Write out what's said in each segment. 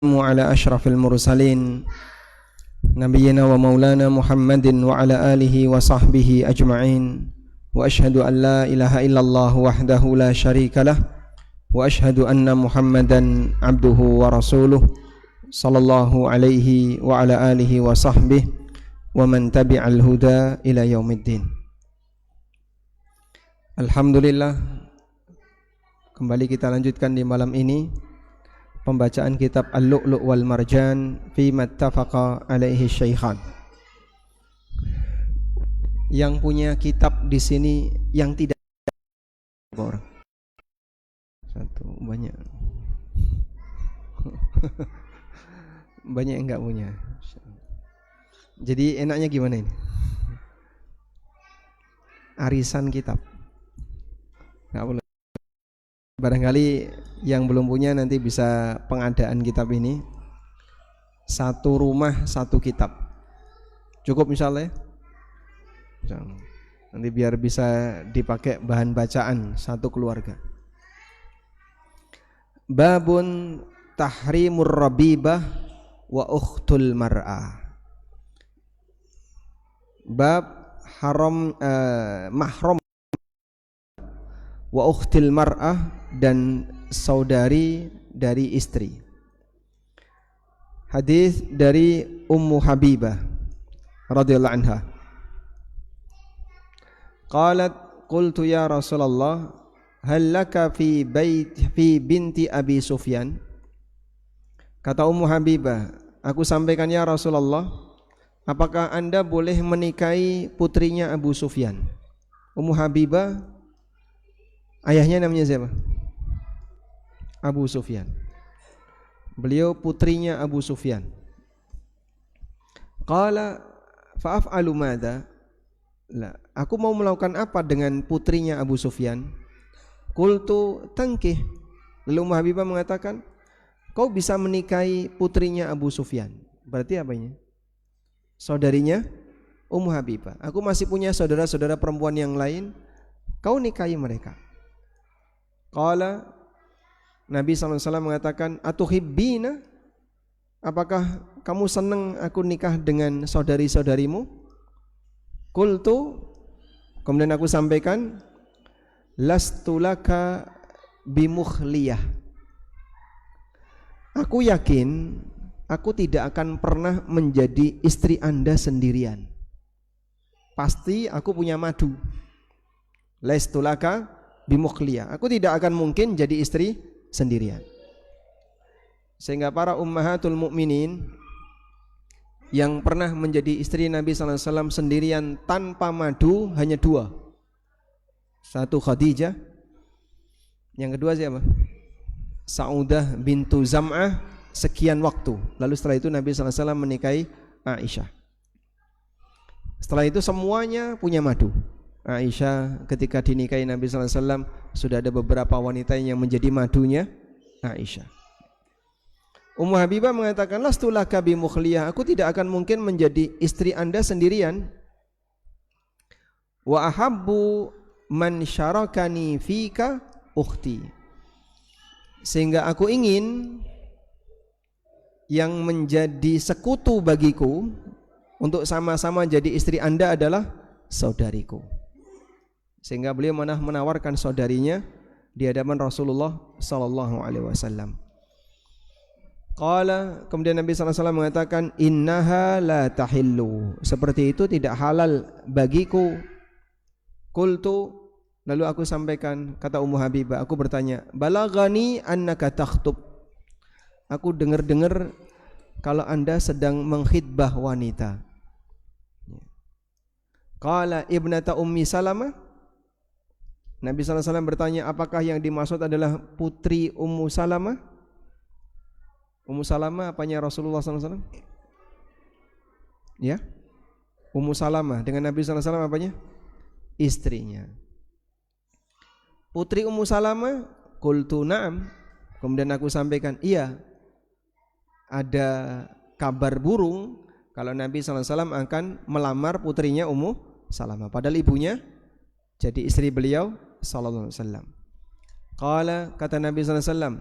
على أشرف المرسلين نبينا ومولانا محمد وعلى آله وصحبه أجمعين وأشهد أن لا إله إلا الله وحده لا شريك له وأشهد أن محمدا عبده ورسوله صلى الله عليه وعلى آله وصحبه ومن تبع الهدى إلى يوم الدين. Alhamdulillah, kembali kita lanjutkan di malam ini pembacaan kitab Al-Lu'lu' wal Marjan fi mattafaqa alaihi syaikhan. Yang punya kitab di sini yang tidak orang. Satu, banyak. Banyak yang enggak punya. Jadi enaknya gimana ini? Arisan kitab. Enggak boleh. Barangkali yang belum punya nanti bisa pengadaan kitab ini. Satu rumah satu kitab. Cukup misalnya? Nanti biar bisa dipakai bahan bacaan satu keluarga. Babun tahrimur rabibah wa ukhtul mar'ah. Bab haram mahram wa ukhtil mar'ah dan saudari dari istri. Hadis dari Ummu Habibah radhiyallahu anha. Qalat qultu ya Rasulullah hal laka fi binti Abi Sufyan. Kata Ummu Habibah, aku sampaikan ya Rasulullah, apakah Anda boleh menikahi putrinya Abu Sufyan? Ummu Habibah ayahnya namanya siapa? Abu Sufyan. Beliau putrinya Abu Sufyan. Qala fa'af'alu madza? La, aku mau melakukan apa dengan putrinya Abu Sufyan? Qultu tankih. Lalu Ummu Habibah mengatakan, kau bisa menikahi putrinya Abu Sufyan. Berarti apanya? Saudarinya Ummu Habibah. Aku masih punya saudara-saudara perempuan yang lain, kau nikahi mereka. Qala, Nabi SAW mengatakan, atuhibbina, apakah kamu senang aku nikah dengan saudari-saudarimu? Qultu, kemudian aku sampaikan, lastu laka bimukhliyah. Aku yakin aku tidak akan pernah menjadi istri Anda sendirian. Pasti aku punya madu. Lastu laka bimukhliyah. Aku tidak akan mungkin jadi istri sendirian. Sehingga para ummahatul mukminin yang pernah menjadi istri Nabi SAW sendirian tanpa madu hanya dua. Satu Khadijah, yang kedua siapa? Saudah bintu Zam'ah sekian waktu. Lalu setelah itu Nabi SAW menikahi Aisyah. Setelah itu semuanya punya madu. Aisyah ketika dinikahi Nabi SAW sudah ada beberapa wanita yang menjadi madunya Aisyah. Ummu Habibah mengatakan, lastu laka bimukhliyah, aku tidak akan mungkin menjadi istri Anda sendirian. Wa ahabbu man syarakani fika ukhti, sehingga aku ingin yang menjadi sekutu bagiku untuk sama-sama jadi istri Anda adalah saudariku. Sehingga beliau menawarkan saudarinya di hadapan Rasulullah sallallahu alaihi wasallam. Qala, kemudian Nabi sallallahu alaihi wasallam mengatakan, innaha la tahillu, seperti itu tidak halal bagiku. Qultu, lalu aku sampaikan, kata Ummu Habibah, aku bertanya, balagani annaka takhtub, aku dengar-dengar kalau Anda sedang mengkhidbah wanita. Qala ibnata Ummi Salamah. Nabi SAW bertanya, apakah yang dimaksud adalah putri Ummu Salamah? Ummu Salamah apanya Rasulullah SAW? Ya, Ummu Salamah dengan Nabi SAW apanya? Istrinya. Putri Ummu Salamah, qultu na'am. Kemudian aku sampaikan, iya, ada kabar burung kalau Nabi SAW akan melamar putrinya Ummu Salamah, padahal ibunya jadi istri beliau sallallahu alaihi wasallam. Qala, kata Nabi sallallahu alaihi wasallam,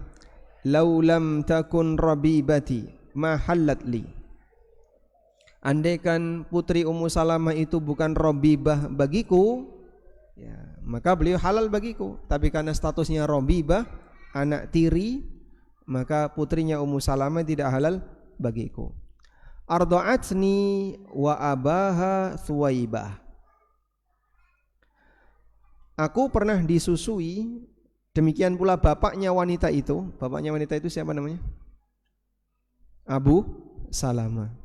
"Lau lam takun rabibati ma hallat li." Andaikan putri Ummu Salamah itu bukan Rabibah bagiku, ya, maka beliau halal bagiku. Tapi karena statusnya Rabibah, anak tiri, maka putrinya Ummu Salamah tidak halal bagiku. Arda'atni wa abaha Thuwaibah. Aku pernah disusui, demikian pula bapaknya wanita itu. Bapaknya wanita itu siapa namanya? Abu Salamah.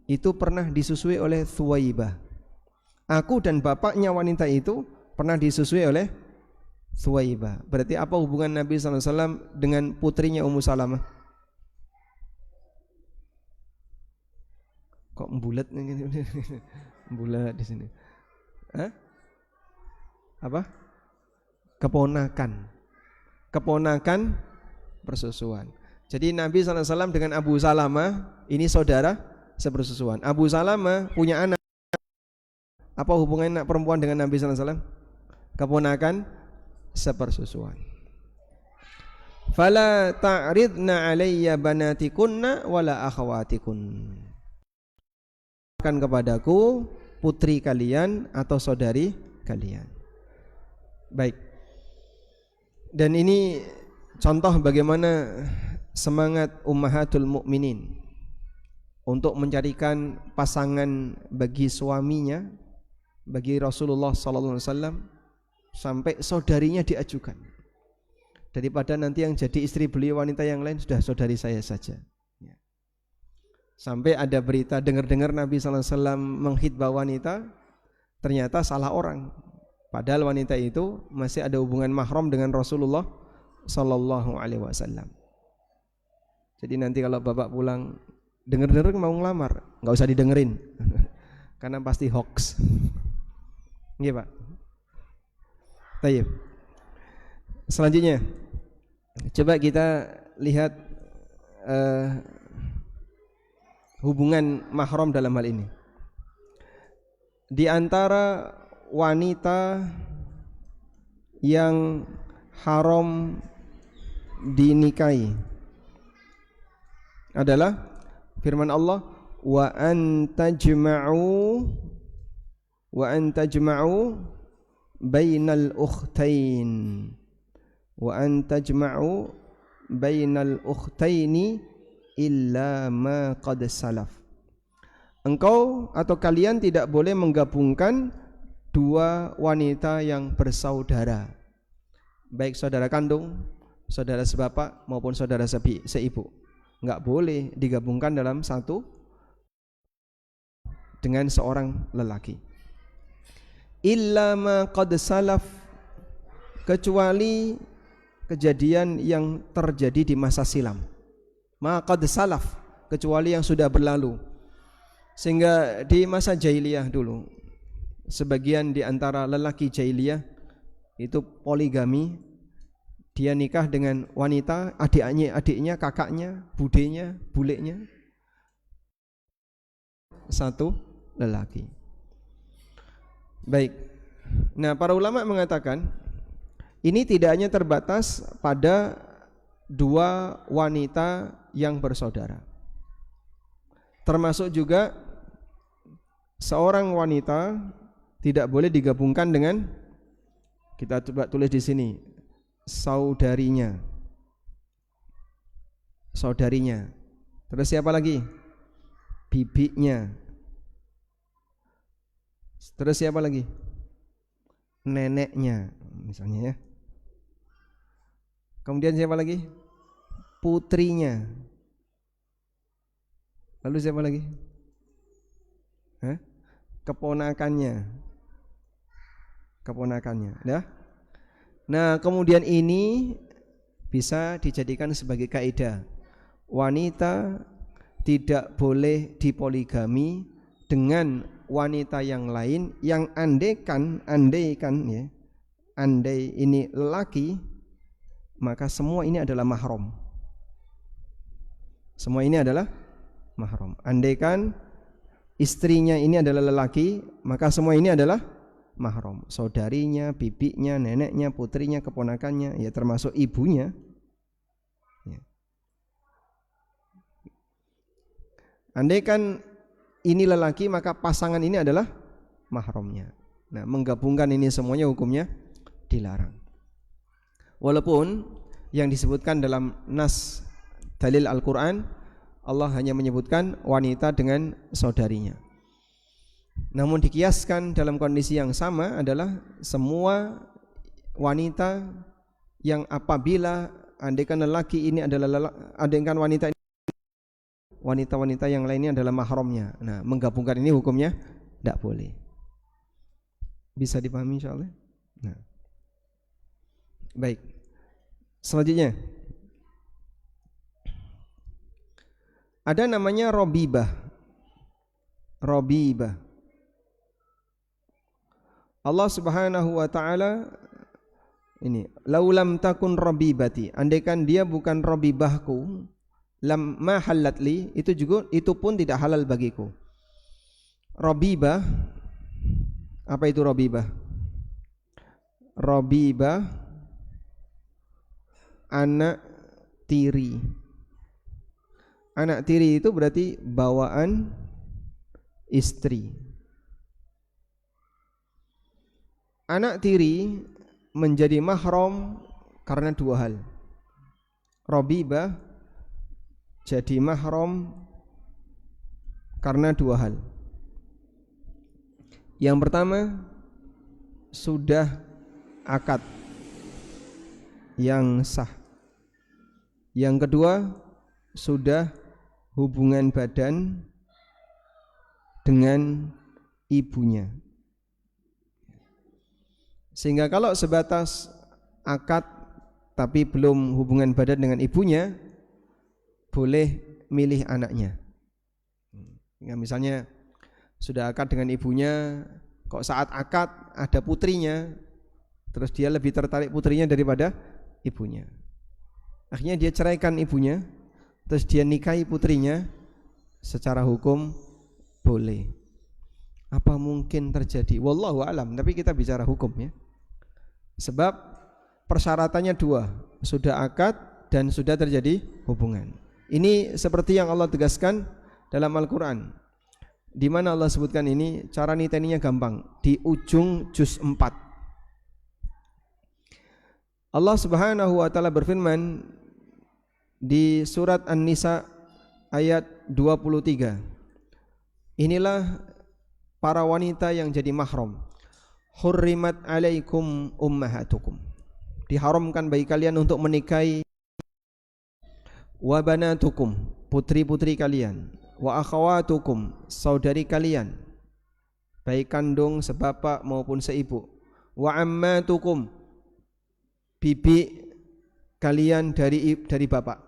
Itu pernah disusui oleh Thuwaibah. Aku dan bapaknya wanita itu pernah disusui oleh Thuwaibah. Berarti apa hubungan Nabi SAW dengan putrinya Ummu Salamah? Kok bulat nih? Bulat di sini. Hah? Apa? Keponakan persusuan. Jadi Nabi SAW dengan Abu Salamah ini saudara sepersusuan. Abu Salamah punya anak. Apa hubungannya anak perempuan dengan Nabi SAW? Keponakan sepersusuan. Fala ta'ridna alayya banatikunna wala akhwatikun. Kan kepadaku putri kalian atau saudari kalian. Baik. Dan ini contoh bagaimana semangat ummahatul mukminin untuk mencarikan pasangan bagi suaminya, bagi Rasulullah SAW, sampai saudarinya diajukan. Daripada nanti yang jadi istri beliau wanita yang lain, sudah saudari saya saja. Sampai ada berita dengar-dengar Nabi SAW menghitbah wanita, ternyata salah orang. Padahal wanita itu masih ada hubungan mahram dengan Rasulullah SAW. Jadi nanti kalau bapak pulang denger-denger mau ngelamar, nggak usah didengerin, karena pasti hoax. Iya Pak. Baik. Selanjutnya, coba kita lihat hubungan mahram dalam hal ini. Di antara wanita yang haram dinikahi adalah firman Allah, wa an tajma'u bainal ukhtain, wa an tajma'u bainal ukhtaini illa ma qad salaf. Engkau atau kalian tidak boleh menggabungkan dua wanita yang bersaudara, baik saudara kandung, saudara sebapak maupun saudara seibu. Enggak boleh digabungkan dalam satu dengan seorang lelaki. Illa ma qad salaf, kecuali kejadian yang terjadi di masa silam. Ma qad salaf, kecuali yang sudah berlalu. Sehingga di masa jahiliyah dulu, sebagian di antara lelaki jahiliyah itu poligami. Dia nikah dengan wanita, adiknya, kakaknya, budenya, bulenya, satu lelaki. Baik. Nah, para ulama mengatakan ini tidak hanya terbatas pada dua wanita yang bersaudara, termasuk juga seorang wanita tidak boleh digabungkan dengan, kita coba tulis di sini, saudarinya. Terus siapa lagi? Bibinya. Terus siapa lagi? Neneknya misalnya ya. Kemudian siapa lagi? Putrinya. Lalu siapa lagi? Keponakannya. Ya. Nah, kemudian ini bisa dijadikan sebagai kaidah. Wanita tidak boleh dipoligami dengan wanita yang lain yang andaikan ya, andai ini lelaki, maka semua ini adalah mahram. Semua ini adalah mahram. Andaikan istrinya ini adalah lelaki, maka semua ini adalah mahram. Saudarinya, bibinya, neneknya, putrinya, keponakannya, ya termasuk ibunya, Andai kan ini lelaki, maka pasangan ini adalah mahramnya. Nah, menggabungkan ini semuanya hukumnya dilarang. Walaupun yang disebutkan dalam nas dalil Al-Quran, Allah hanya menyebutkan wanita dengan saudarinya. Namun dikiaskan dalam kondisi yang sama adalah semua wanita yang apabila andaikan lelaki ini adalah andaikan wanita-wanita yang lainnya adalah mahramnya. Nah, menggabungkan ini hukumnya tidak boleh. Bisa dipahami insyaallah? Nah. Baik. Selanjutnya ada namanya robibah. Robibah. Allah Subhanahu wa taala ini, laulam takun robibati, andaikan dia bukan robibahku, lam ma halat li, itu pun tidak halal bagiku. Robibah, apa itu robibah? Robibah anak tiri. Anak tiri itu berarti bawaan istri. Anak tiri menjadi mahram karena dua hal. Robibah jadi mahram karena dua hal. Yang pertama, sudah akad yang sah. Yang kedua, sudah hubungan badan dengan ibunya. Sehingga kalau sebatas akad tapi belum hubungan badan dengan ibunya, boleh milih anaknya. Misalnya sudah akad dengan ibunya, kok saat akad ada putrinya, terus dia lebih tertarik putrinya daripada ibunya. Akhirnya dia ceraikan ibunya, terus dia nikahi putrinya, secara hukum boleh. Apa mungkin terjadi? Wallahu a'lam, tapi kita bicara hukum ya. Sebab persyaratannya dua, sudah akad dan sudah terjadi hubungan. Ini seperti yang Allah tegaskan dalam Al-Quran, di mana Allah sebutkan ini, cara niteninya gampang, di ujung juz 4. Allah Subhanahu wa taala berfirman di surat An-Nisa ayat 23. Inilah para wanita yang jadi mahram. Hurrimat alaikum ummahatukum. Diharamkan bagi kalian untuk menikahi wa banatukum, putri-putri kalian, wa akhawatukum, saudari kalian, baik kandung, sebapak maupun seibu, wa ammatukum, bibi kalian dari bapak,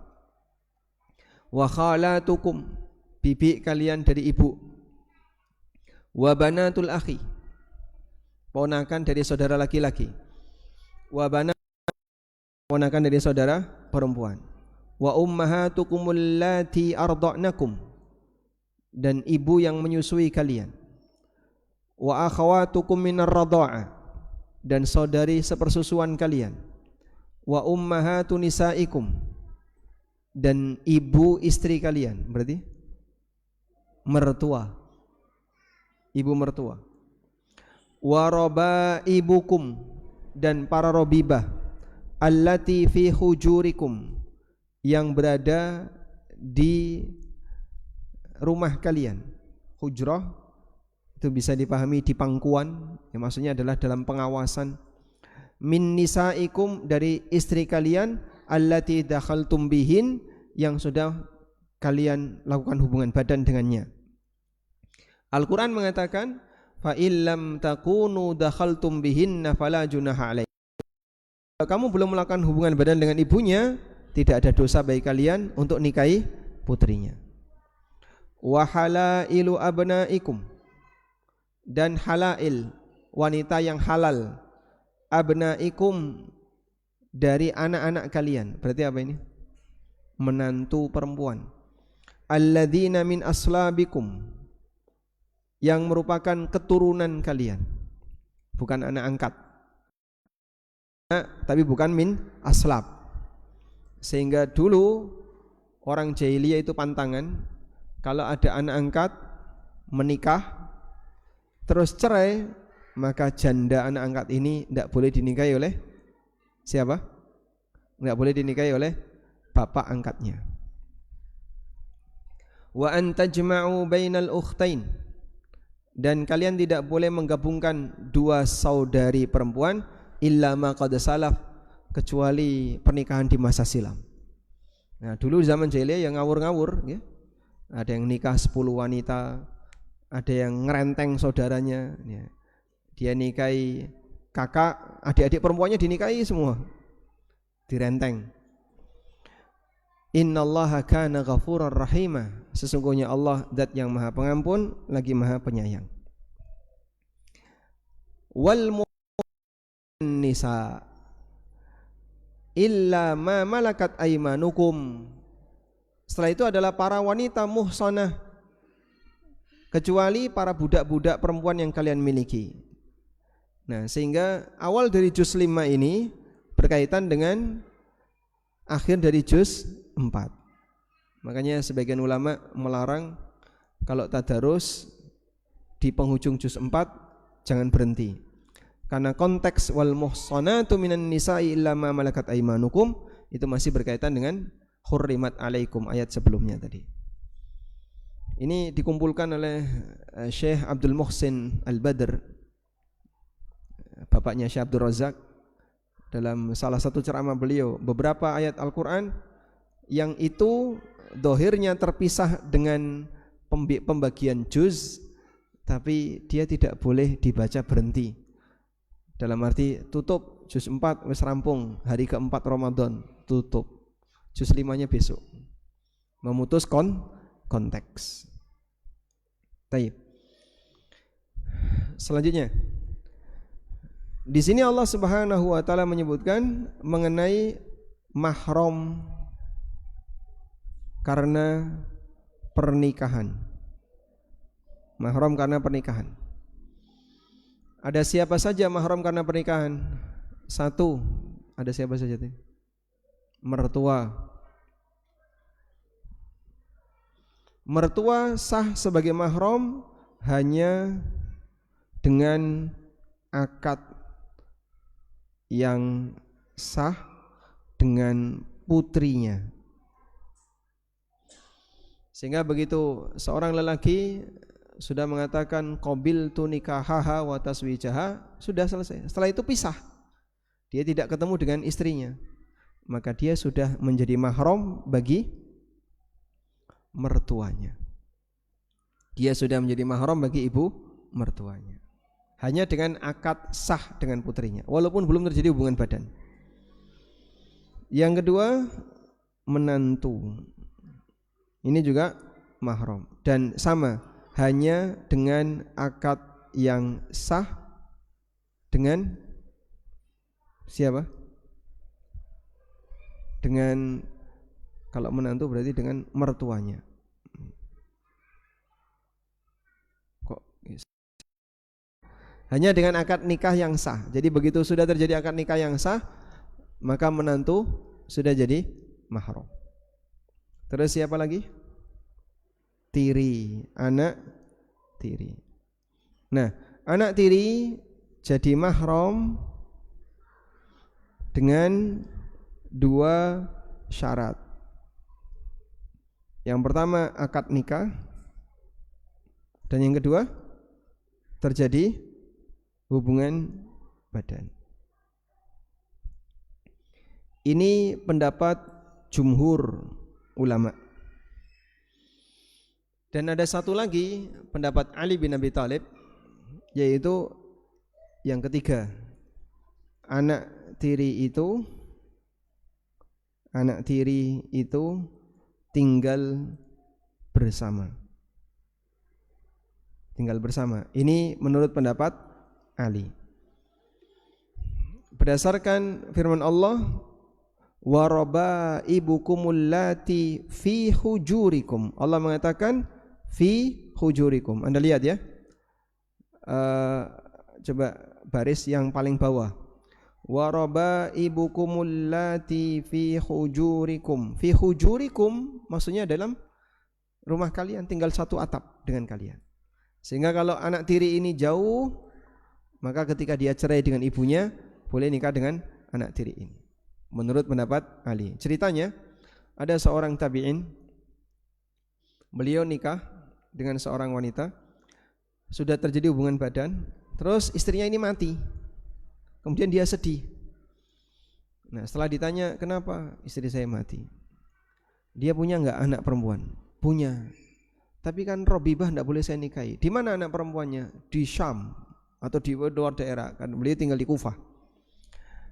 wa khalatukum, bibi kalian dari ibu, wa banatul akhi, ponakan dari saudara laki-laki, wa banat, ponakan dari saudara perempuan, wa ummahatukum allati arda'nakum, dan ibu yang menyusui kalian, wa akhawatukum minar radha'ah, dan saudari sepersusuan kalian, wa ummahatu nisaikum, dan ibu istri kalian, berarti mertua, ibu mertua, wa rabaibukum, dan para robibah, allati fi hujurikum, yang berada di rumah kalian. Hujrah itu bisa dipahami di pangkuan, yang maksudnya adalah dalam pengawasan. Min nisaikum, dari istri kalian, allati dakhaltum bihin, yang sudah kalian lakukan hubungan badan dengannya. Al-Quran mengatakan, fa illam takunu dakhaltum bihinna fala junaha alaikum. Kalau kamu belum melakukan hubungan badan dengan ibunya, tidak ada dosa bagi kalian untuk nikahi putrinya. Wa halailu abnaikum, dan halail, wanita yang halal, abnaikum, dari anak-anak kalian. Berarti apa ini? Menantu perempuan. Alladzina min aslabikum, yang merupakan keturunan kalian, bukan anak angkat, tapi bukan min aslab. Sehingga dulu orang jahiliyah itu pantangan, Kalau ada anak angkat menikah terus cerai, maka janda anak angkat ini tidak boleh dinikahi oleh siapa? Tidak boleh dinikahi oleh bapak angkatnya. Wa an tajma'u bainal ukhtain, dan kalian tidak boleh menggabungkan dua saudari perempuan illa ma qad salaf, kecuali pernikahan di masa silam. Nah, dulu zaman jahiliyah yang ngawur-ngawur ya. Ada yang nikah 10 wanita, ada yang ngerenteng saudaranya ya. Dia nikahi kakak, adik-adik perempuannya dinikahi semua, direnteng. Innallaha kana ghafurar rahimah, sesungguhnya Allah zat yang maha pengampun lagi maha penyayang. Wal nisa illa ma malakat aymanukum, setelah itu adalah para wanita muhsanah, kecuali para budak-budak perempuan yang kalian miliki. Nah, sehingga awal dari juz 5 ini berkaitan dengan akhir dari juz 4. Makanya sebagian ulama melarang kalau tadarus di penghujung juz 4 jangan berhenti, karena konteks wal muhsanatu minan nisa'i illa ma malakat aymanukum itu masih berkaitan dengan hurrimat alaikum ayat sebelumnya tadi. Ini dikumpulkan oleh Syekh Abdul Muhsin Al-Badr, bapaknya Syekh Abdul Razak, dalam salah satu ceramah beliau, beberapa ayat Al-Quran yang itu dohirnya terpisah dengan pembagian juz, tapi dia tidak boleh dibaca berhenti. Dalam arti tutup juz 4 wis rampung, hari keempat Ramadan tutup, juz 5-nya besok, memutus konteks. Baik. Selanjutnya, di sini Allah Subhanahu wa taala menyebutkan mengenai mahram karena pernikahan. Mahram karena pernikahan. Ada siapa saja mahram karena pernikahan? Satu, ada siapa saja tadi? Mertua. Mertua sah sebagai mahram hanya dengan akad yang sah dengan putrinya. Sehingga begitu seorang lelaki sudah mengatakan qabiltu nikahaha wa taswijaha, sudah selesai. Setelah itu pisah, dia tidak ketemu dengan istrinya, maka dia sudah menjadi mahram bagi mertuanya. Dia sudah menjadi mahram bagi ibu mertuanya, hanya dengan akad sah dengan putrinya, walaupun belum terjadi hubungan badan. Yang kedua, menantu. Ini juga mahram dan sama, hanya dengan akad yang sah dengan siapa? Dengan, kalau menantu berarti dengan mertuanya. Hanya dengan akad nikah yang sah. Jadi begitu sudah terjadi akad nikah yang sah, maka menantu sudah jadi mahram. Terus siapa lagi? Tiri, anak tiri. Nah, anak tiri jadi mahram dengan dua syarat. Yang pertama akad nikah, dan yang kedua terjadi hubungan badan. Ini pendapat jumhur ulama. Dan ada satu lagi pendapat Ali bin Abi Thalib, yaitu yang ketiga, anak tiri itu tinggal bersama. Tinggal bersama. Ini menurut pendapat Ali. Berdasarkan firman Allah, wa rabaibukumul lati fi hujurikum. Allah mengatakan fi hujurikum. Anda lihat ya. Coba baris yang paling bawah. Wa rabaibukumul lati fi hujurikum. Fi hujurikum maksudnya dalam rumah kalian, tinggal satu atap dengan kalian. Sehingga kalau anak tiri ini jauh, maka ketika dia cerai dengan ibunya, boleh nikah dengan anak tiri ini. Menurut pendapat Ali. Ceritanya, ada seorang tabi'in, beliau nikah dengan seorang wanita, sudah terjadi hubungan badan, terus istrinya ini mati. Kemudian dia sedih. Nah, setelah ditanya, kenapa istri saya mati? Dia punya enggak anak perempuan? Punya. Tapi kan Robibah enggak boleh saya nikahi. Di mana anak perempuannya? Di Syam atau di luar daerah. Kan beliau tinggal di Kufah.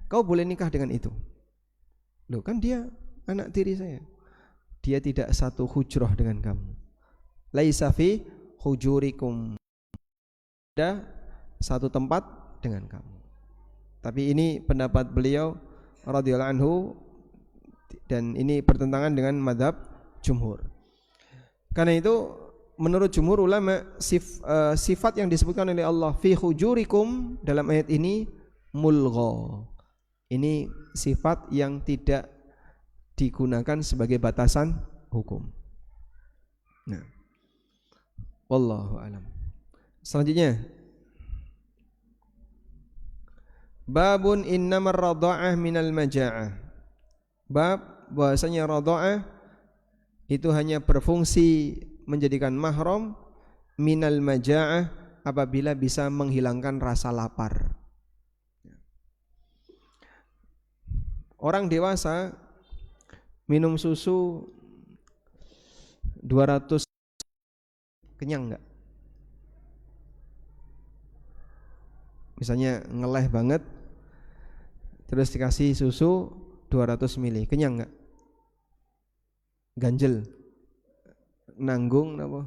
Kau boleh nikah dengan itu. Loh, kan dia anak tiri saya. Dia tidak satu hujrah dengan kamu. Laisa fi hujurikum. Ada satu tempat dengan kamu. Tapi ini pendapat beliau radhiyallahu anhu, dan ini bertentangan dengan mazhab jumhur. Karena itu menurut jumhur ulama, sifat yang disebutkan oleh Allah fi hujurikum dalam ayat ini mulgha. Ini sifat yang tidak digunakan sebagai batasan hukum. Nah, wallahu alam. Selanjutnya, babun innamar radha'ah minal maja'ah. Bab bahwasanya radha'ah itu hanya berfungsi menjadikan mahram minal maja'ah apabila bisa menghilangkan rasa lapar. Orang dewasa minum susu 200 kenyang enggak? Misalnya ngeleh banget, terus dikasih susu 200 ml, kenyang enggak? Ganjel, nanggung apa?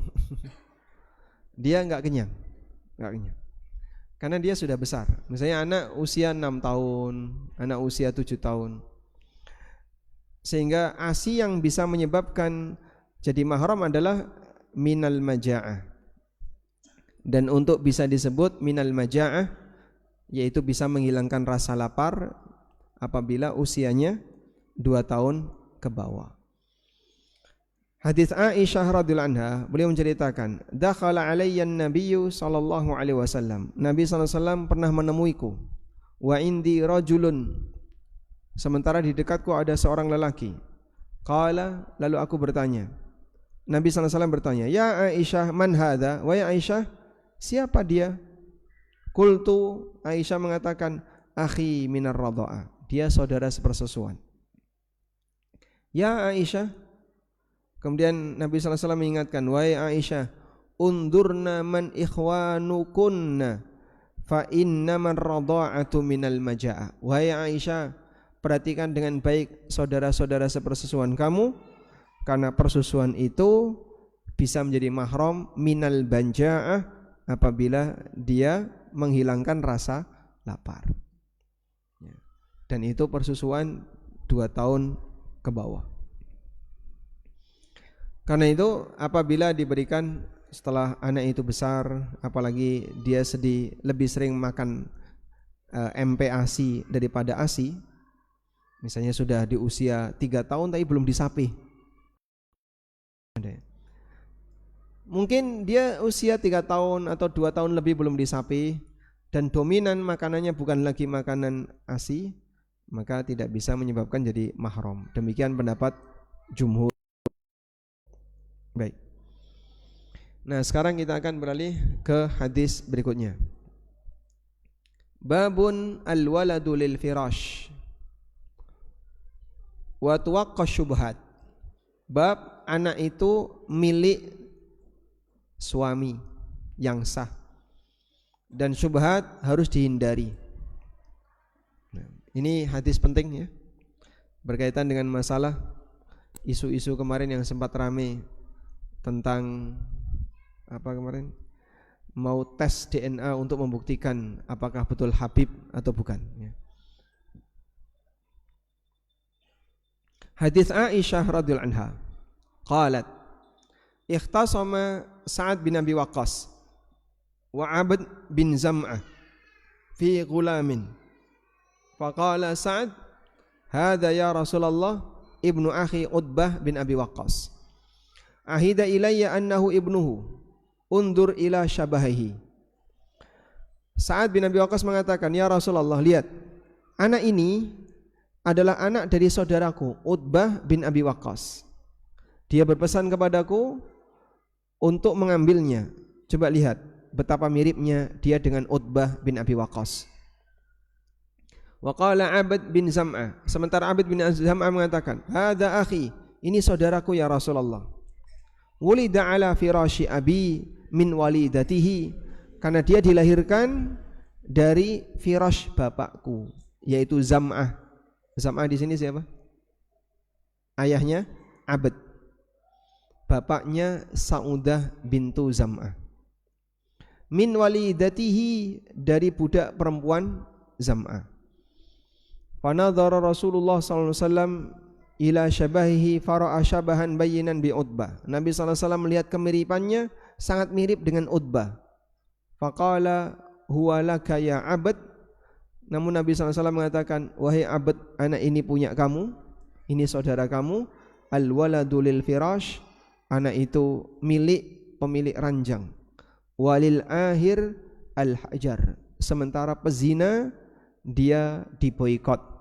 Dia enggak kenyang, karena dia sudah besar. Misalnya anak usia 6 tahun, anak usia 7 tahun, sehingga ASI yang bisa menyebabkan jadi mahram adalah minal maja'ah. Dan untuk bisa disebut minal maja'ah, yaitu bisa menghilangkan rasa lapar apabila usianya 2 tahun ke bawah. Hadis Aisyah radhiyallahu anha, beliau menceritakan, dakhala alayya an-nabiyyu sallallahu alaihi wasallam. Nabi sallallahu alaihi wasallam pernah menemuiku. Wa indi rajulun. Sementara di dekatku ada seorang lelaki. Qala, lalu aku bertanya. Nabi sallallahu alaihi wasallam bertanya, "Ya Aisyah, man hadza?" Wahai Aisyah, siapa dia? Qultu, Aisyah mengatakan, "Akhi minar radha'ah." Dia saudara sepersusuan. Ya Aisyah. Kemudian Nabi sallallahu alaihi wasallam mengingatkan, "Wahai Aisyah, undurna man ikhwanukunna fa innaman radha'atu minal maja'ah." Wahai Aisyah, perhatikan dengan baik saudara-saudara sepersusuan kamu, karena persusuan itu bisa menjadi mahram minal banja'ah apabila dia menghilangkan rasa lapar. Dan itu persusuan 2 tahun ke bawah. Karena itu apabila diberikan setelah anak itu besar, apalagi dia lebih sering makan MPASI daripada ASI, misalnya sudah di usia 3 tahun tapi belum disapi, mungkin dia usia 3 tahun atau 2 tahun lebih belum disapi, dan dominan makanannya bukan lagi makanan ASI, maka tidak bisa menyebabkan jadi mahram. Demikian pendapat jumhur. Baik. Nah, sekarang kita akan beralih ke hadis berikutnya. Babun al-waladu lil firash wa tuwaqqa syubhat. Bab anak itu milik suami yang sah dan syubhat harus dihindari. Nah, ini hadis penting ya, berkaitan dengan masalah isu-isu kemarin yang sempat ramai tentang apa kemarin, mau tes DNA untuk membuktikan apakah betul Habib atau bukan ya. Hadis Aisyah radhiyallahu anha qalat ikhtasama Sa'ad bin Abi Waqqas wa Abd bin Zam'ah fi ghulamin faqala Sa'ad hadha ya Rasulullah ibnu akhi Utbah bin Abi Waqqas ahida ilayya annahu ibnuhu, undur ila syabahihi. Sa'ad bin Abi Waqqas mengatakan, ya Rasulullah, lihat, anak ini adalah anak dari saudaraku Utbah bin Abi Waqqas. Dia berpesan kepadaku untuk mengambilnya. Coba lihat betapa miripnya dia dengan Utbah bin Abi Waqqas. Wa qala Abd bin Zam'ah, sementara Abd bin Zam'ah mengatakan, hadza akhi, ini saudaraku ya Rasulullah. Wulida ala firashi abi min walidatihi, karena dia dilahirkan dari firash bapakku, yaitu Zam'ah. Zam'ah di sini siapa? Ayahnya Abd, bapaknya Saudah bintu Zam'ah. Min walidatihi, dari budak perempuan Zam'ah. Fanadhara Rasulullah sallallahu alaihi wasallam ila syabahihi fara'a syabahan bayyinan bi Utbah. Nabi sallallahu alaihi wasallam melihat kemiripannya sangat mirip dengan Utbah. Faqala huwa laka ya Abd. Namun Nabi sallallahu alaihi wasallam mengatakan, wahai Abd, anak ini punya kamu, ini saudara kamu. Al waladu lil firash, anak itu milik pemilik ranjang. Walil ahir al hajar, sementara pezina dia diboikot.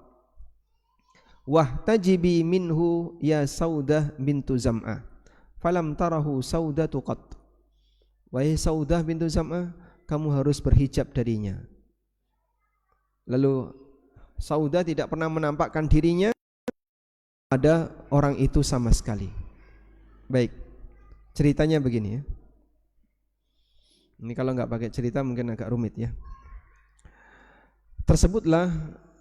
Wahtajibi minhu ya Saudah bintu Zam'ah, falam tarahu Saudatu qat. Wahai Saudah bintu Zam'ah, kamu harus berhijab darinya. Lalu Saudah tidak pernah menampakkan dirinya pada orang itu sama sekali. Baik, ceritanya begini ya. Ini kalau nggak pakai cerita mungkin agak rumit ya. Tersebutlah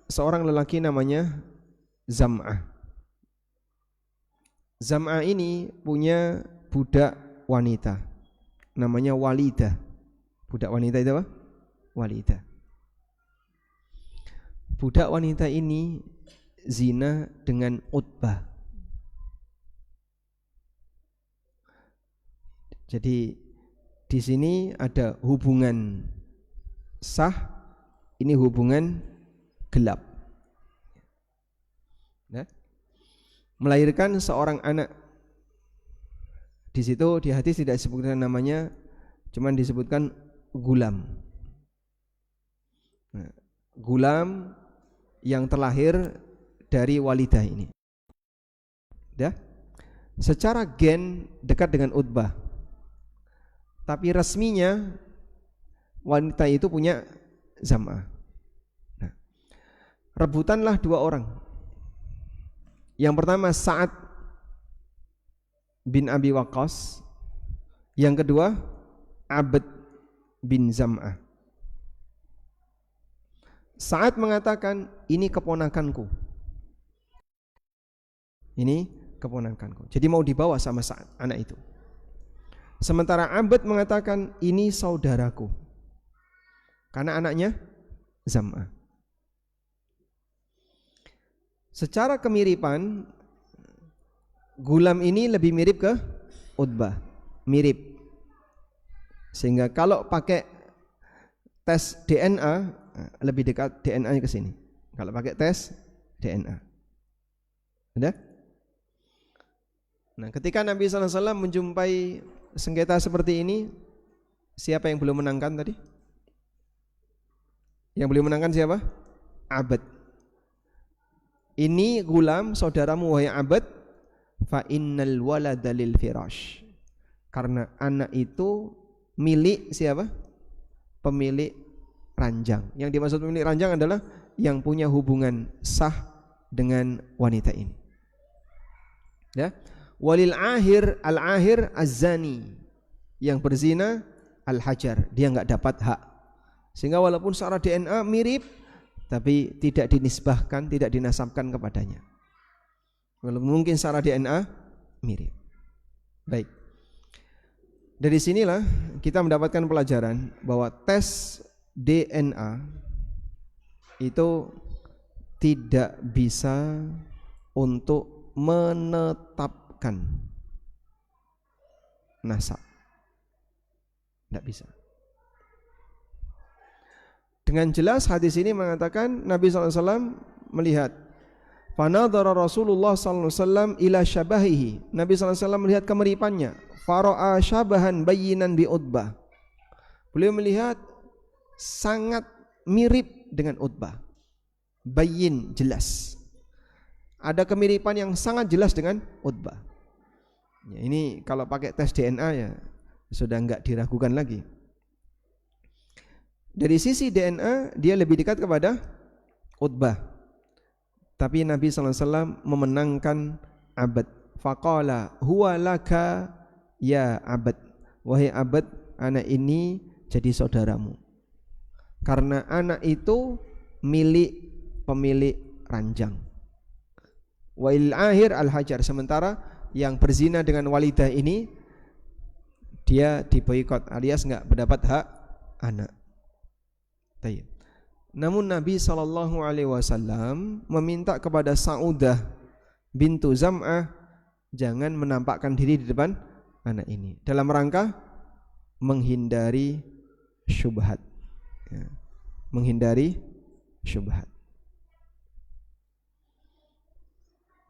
seorang lelaki namanya Zam'ah. Zam'ah ini punya budak wanita namanya Walidah. Budak wanita itu apa? Walidah. Budak wanita ini zina dengan Utbah. Jadi di sini ada hubungan sah, ini hubungan gelap. Nah, melahirkan seorang anak. Di situ di hadis tidak disebutkan namanya, cuman disebutkan gulam. Nah, gulam yang terlahir dari walidah ini. Ya, secara gen dekat dengan Utbah, tapi resminya wanita itu punya Zam'ah. Nah, rebutanlah dua orang. Yang pertama Sa'ad bin Abi Waqqas, yang kedua Abd bin Zam'ah. Sa'ad mengatakan, ini keponakanku. Ini keponakanku. Jadi mau dibawa sama Sa'ad, anak itu. Sementara Abd mengatakan, ini saudaraku. Karena anaknya Zam'ah. Secara kemiripan, gulam ini lebih mirip ke Utbah, mirip. Sehingga kalau pakai tes DNA lebih dekat DNA-nya ke sini. Kalau pakai tes DNA. Ada? Nah, ketika Nabi SAW menjumpai sengketa seperti ini, siapa yang belum menangkan tadi? Yang belum menangkan siapa? Abd. Ini gulam saudaramu wahai Abd, fa innal walada lil firash. Karena anak itu milik siapa? Pemilik ranjang. Yang dimaksud pemilik ranjang adalah yang punya hubungan sah dengan wanita ini. Ya. Walil ahir, al ahir az-zani, yang berzina al hajar, dia enggak dapat hak. Sehingga walaupun secara DNA mirip, tapi tidak dinisbahkan, tidak dinasabkan kepadanya. Walaupun mungkin secara DNA mirip. Baik. Dari sinilah kita mendapatkan pelajaran bahwa tes DNA itu tidak bisa untuk menetapkan nasab. Tidak bisa. Dengan jelas hadis ini mengatakan Nabi SAW melihat Fanadhara Rasulullah sallallahu alaihi wasallam ila syabahihi. Nabi sallallahu alaihi wasallam melihat kemiripannya. Fara'a syabahan bayyinan bi Utbah. Beliau melihat sangat mirip dengan Utbah. Bayyin, jelas. Ada kemiripan yang sangat jelas dengan Utbah. Ya, ini kalau pakai tes DNA ya sudah enggak diragukan lagi. Dari sisi DNA dia lebih dekat kepada Utbah. Tapi Nabi sallallahu alaihi wasallam memenangkan Abad. Faqala huwa laka ya Abad. Wahai Abad, anak ini jadi saudaramu. Karena anak itu milik pemilik ranjang. Wa'il akhir al-hajar. Sementara yang berzina dengan walidah ini dia diboikot alias enggak mendapat hak anak. Tayyib. Namun Nabi SAW meminta kepada Saudah bintu Zam'ah jangan menampakkan diri di depan anak ini dalam rangka menghindari syubhat, ya. Menghindari syubhat.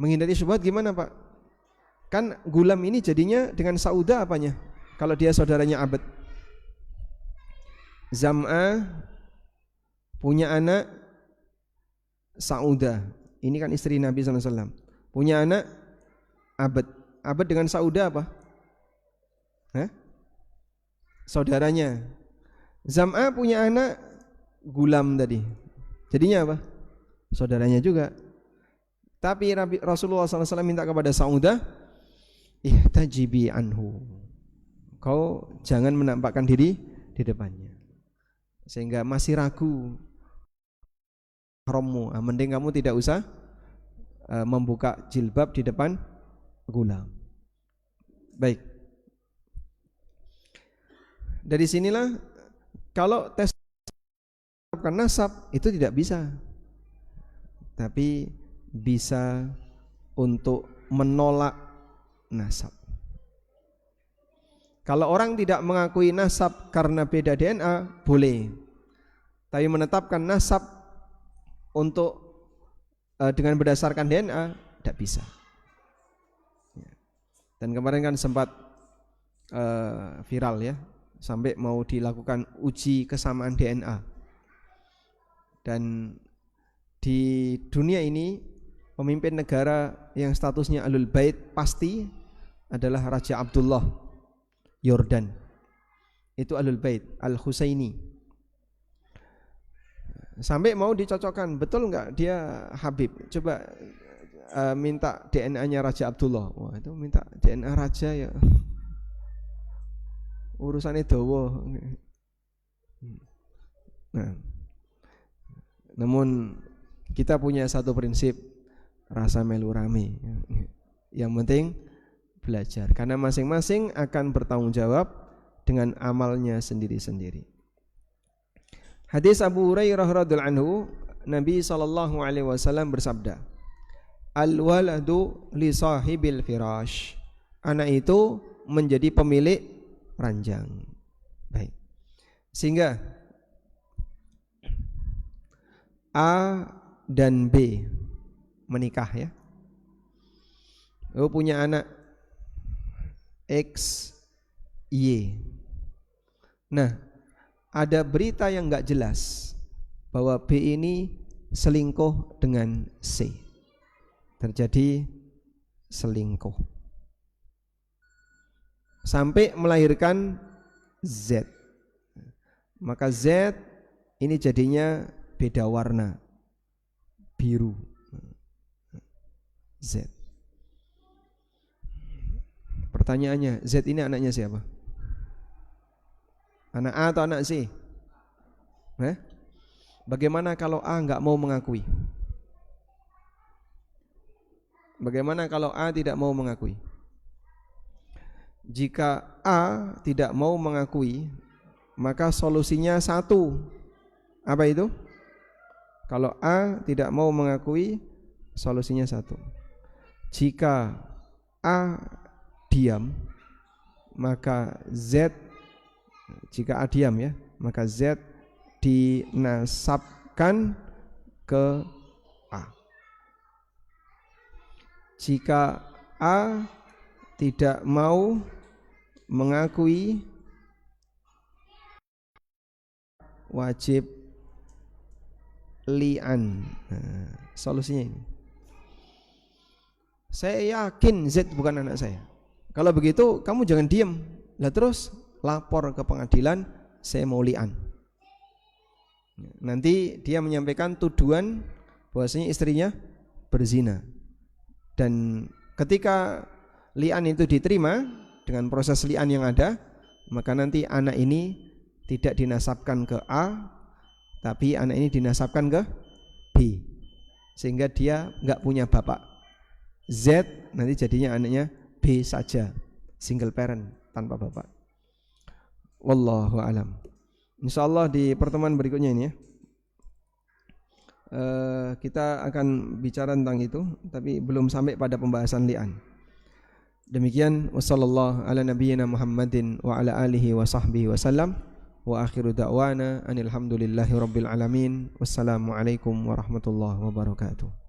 Menghindari syubhat gimana Pak? Kan gulam ini jadinya dengan Saudah apanya? Kalau dia saudaranya Abad. Zam'ah punya anak Saudah. Ini kan istri Nabi SAW. Punya anak Abad. Abad dengan Saudah apa? Hah? Saudaranya. Zam'ah punya anak Gulam tadi. Jadinya apa? Saudaranya juga. Tapi Rasulullah SAW minta kepada Saudah, ihtajibi anhu. Kau jangan menampakkan diri di depannya. Sehingga masih ragu harammu, mending kamu tidak usah membuka jilbab di depan Gulam. Baik. Dari sinilah kalau tes nasab itu tidak bisa, tapi bisa untuk menolak nasab. Kalau orang tidak mengakui nasab karena beda DNA boleh, tapi menetapkan nasab untuk dengan berdasarkan DNA tidak bisa. Dan kemarin kan sempat viral ya, sampai mau dilakukan uji kesamaan DNA. Dan di dunia ini pemimpin negara yang statusnya Ahlul Bait pasti adalah Raja Abdullah Yordan. Itu Ahlul Bait Al-Husaini. Sampai mau dicocokkan, betul enggak dia Habib? Coba minta DNA-nya Raja Abdullah. Wah, itu minta DNA raja ya. Urusannya dawa. Nah, namun kita punya satu prinsip, rasa melu rame. Yang penting belajar, karena masing-masing akan bertanggung jawab dengan amalnya sendiri-sendiri. Hadis Abu Hurairah radhiyallahu anhu, Nabi SAW bersabda, al-waladu li sahibil firash. Anak itu menjadi pemilik ranjang. Baik. Sehingga A dan B menikah ya. Oh, punya anak X, Y. Nah, ada berita yang enggak jelas bahwa B ini selingkuh dengan C. Terjadi selingkuh sampai melahirkan Z. Maka Z ini jadinya beda warna, biru. Z. Pertanyaannya, Z ini anaknya siapa? Anak A atau anak C? Bagaimana kalau A enggak mau mengakui? Bagaimana kalau A tidak mau mengakui? Jika A tidak mau mengakui, maka solusinya satu. Apa itu? Kalau A tidak mau mengakui, solusinya satu. Jika A diam, maka Z, jika A diam ya, maka Z dinasabkan ke A. jika A tidak mau mengakui wajib li'an. Nah, solusinya ini. Saya yakin Z bukan anak saya. Kalau begitu kamu jangan diam. Lah terus lapor ke pengadilan, saya mau li'an. Nanti dia menyampaikan tuduhan bahwasanya istrinya berzina. Dan ketika li'an itu diterima dengan proses li'an yang ada, maka nanti anak ini tidak dinasabkan ke A, tapi anak ini dinasabkan ke B, sehingga dia nggak punya bapak. Z nanti jadinya anaknya B saja, single parent tanpa bapak. Wallahu alam. Insyaallah di pertemuan berikutnya ini ya, kita akan bicara tentang itu, tapi belum sampai pada pembahasan li'an. Demikian, wassallallahu ala nabiyyina Muhammadin wa ala alihi wa sahbihi wasallam, wa akhiru da'wana anil hamdulillahi rabbil alamin. Wassalamu alaikum warahmatullahi wabarakatuh.